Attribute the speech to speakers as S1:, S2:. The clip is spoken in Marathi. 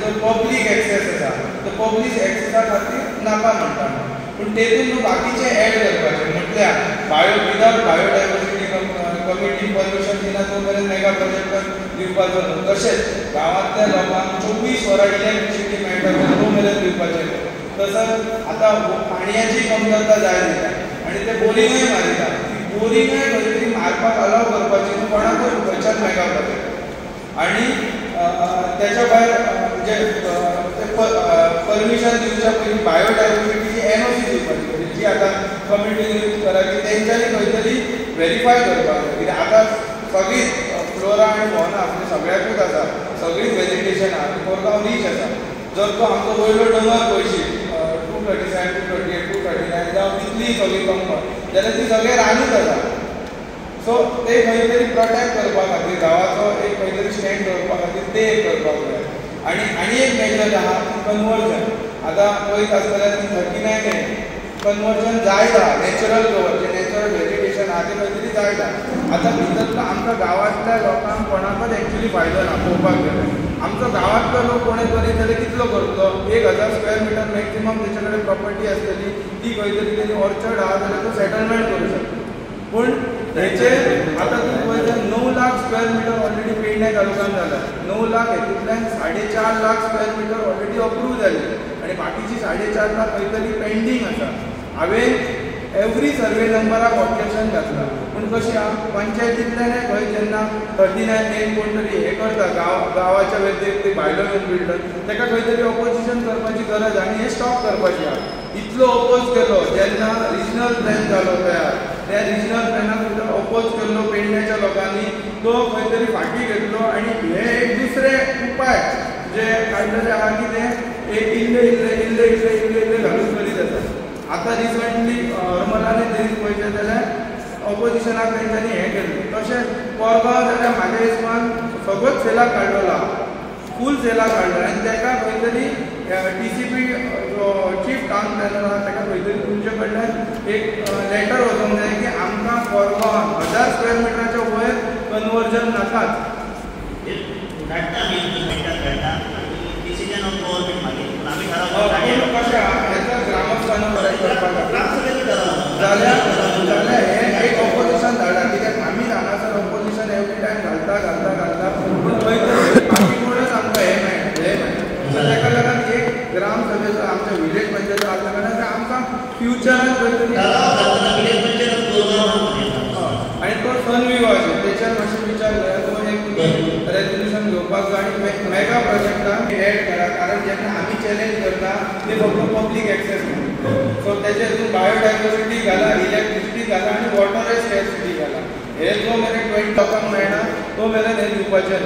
S1: जो पब्लीक एक्सेस आसा तो पब्लीक एक्सेसा खातीर नाका म्हणटा पूण तेतून न्हू बाकीचे ऍड करपाचे म्हटल्यार विदाउट बायोडायवर्सिटी कमिटी परमिशन दिना तो मेरेन मेगा प्रोजेक्टाक दिवपाचो न्हू तशेंच गांवांतल्या लोकांक 24 वरां इलेक्ट्रिसिटी मेळटा तो मेरेन दिवपाचें न्हू तसोच आतां पाणयाची कमतरता जाय जाता आनी ते बोरिंगूय मारिता ती बोरिंगूय खंय तरी मारपाक अलाव करपाची न्हू कोणाकूय खंयच्याच मेगा प्रोजेक्ट आनी त्याच्या भायर जे परमिशन दिवच्या पयलीं बायोडायवर्सिटीची एनओसी दिवपाची जी आतां कमिटी यूज कराची तेंच्यांनी खंय तरी व्हेरीफाय करपाक जाय कित्याक आतां सगळी फ्लोरा आनी फॉना आपल्या सगळ्याकूच आसा सगळीच वेजिटेशन आहा कोरगांव रीच आसा जर तो आमचो वयलो डोंगर पळयशीत 237, 238, 239 जावं तितली सगळी कंपनी जाल्यार ती सगळे रानूच आसा सो ते खंय तरी प्रोटेक्ट करपा खातीर गांवाचो एक खंय तरी स्टँड दवरपा खातीर ते एक करपाक जाय आनी एक मेजर आहा कन्वर्जन आतां पळयत आसतल्यार 39 कन्वर्जन जायता नॅचरल कवर जे नॅचरल वेजिटेशन आहा ते खंय तरी जायता आतां भितरलो आमच्या गांवांतल्या लोकांक कोणाकच एक्चुली फायदो ना पळोवपाक गेल्यार आमचो गांवांतलो लोक कोणें करीत जाल्यार कितलो करतलो 1000 स्क्वेअर मिटर मॅक्सिमम तेचे कडेन प्रॉपर्टी आसतली ती खंय तरी तेणी ऑर्चर्ड आहा जाल्यार तो सेटलमेंट करूं शकता पूण हेचे आतां तूं पळयत 9 lakh square metre already Pernem तालुक्यान जाला 9 लाख हेतूंतल्यान 4.5 lakh square metre already approve जाली आनी बाकीची 4.5 लाख खंय तरी पेंडींग आसा हांवें एवरी सर्वे नंबराक ऑब्जेक्शन घातला पूण कशी आहा पंचायतींतल्यान खंय जेन्ना 39 कोण तरी हे करता गांवाच्या व्यतिरिक्त भायलो येवन बिल्डर ताका खंय तरी ऑपोजिशन करपाची गरज आनी हे स्टॉप करपाची आहा इतलो ऑपोज केलो जेन्ना रिजनल प्लॅन जालो तयार त्या रिजनल प्लॅनाक सुद्दां ऑपोज केल्लो पेडण्याच्या लोकांनी तो खंय तरी फाटी घेतलो आनी हे एक दुसरे उपाय जे काडलेले आहा की ते एक इल्ले घालून करीत आसा आतां रिसंटली हरमलाने जरी पळयलें जाल्यार ऑपोजिशनाक तेंच्यांनी हें केलें तशेंच कोरगांव जाल्यार म्हाज्या हिसपान सगळोच सेलाक काडलेलो आहा फूल सेलाक काडलो आनी ताका खंय तरी TCP जो चीफ टावन प्लॅनर आहा ताका खंय तरी तुमचे कडल्यान एक लेटर वचोंक जाय की आमकां कोरगांवान 1000 स्क्वेअर मिटराच्या वयर कन्वर्जन नाकाच डिसिजन ऑफ गव्हर्नमेंट मागीर आमी ठरवून कशें आहा हेचा ग्रामस्थांना जाल्यार हें एक ऑपोजिशन धाडा कित्याक आमी हांगासर ऑपोजिशन एवरी टायम घालता पूण खंय तरी बाकी कोणूच आमकां हे मेळटा ताका लागून एक ग्राम सभेचो आमच्या विलेज पंचायत आसल्या कारणान आमकां फ्युचरान खंय तरी आनी तो सनविवाह तेचेर मातशें विचार करा तो एक रेजोल्युशन घेवपाक जाय आनी मेगा प्रोजेक्टाक एड करा कारण जेन्ना आमी चॅलेंज करता ते फक्त पब्लीक एक्सेस म्हणून सो तेचेर तूं बायोडायवर्सिटी घाला इलेक्ट्रिसिटी घाला आनी वॉटर स्कॅर्सिटी घाला हे जो मेरेन 20 लोकांक मेळना तो मेरेन हे दिवपाचें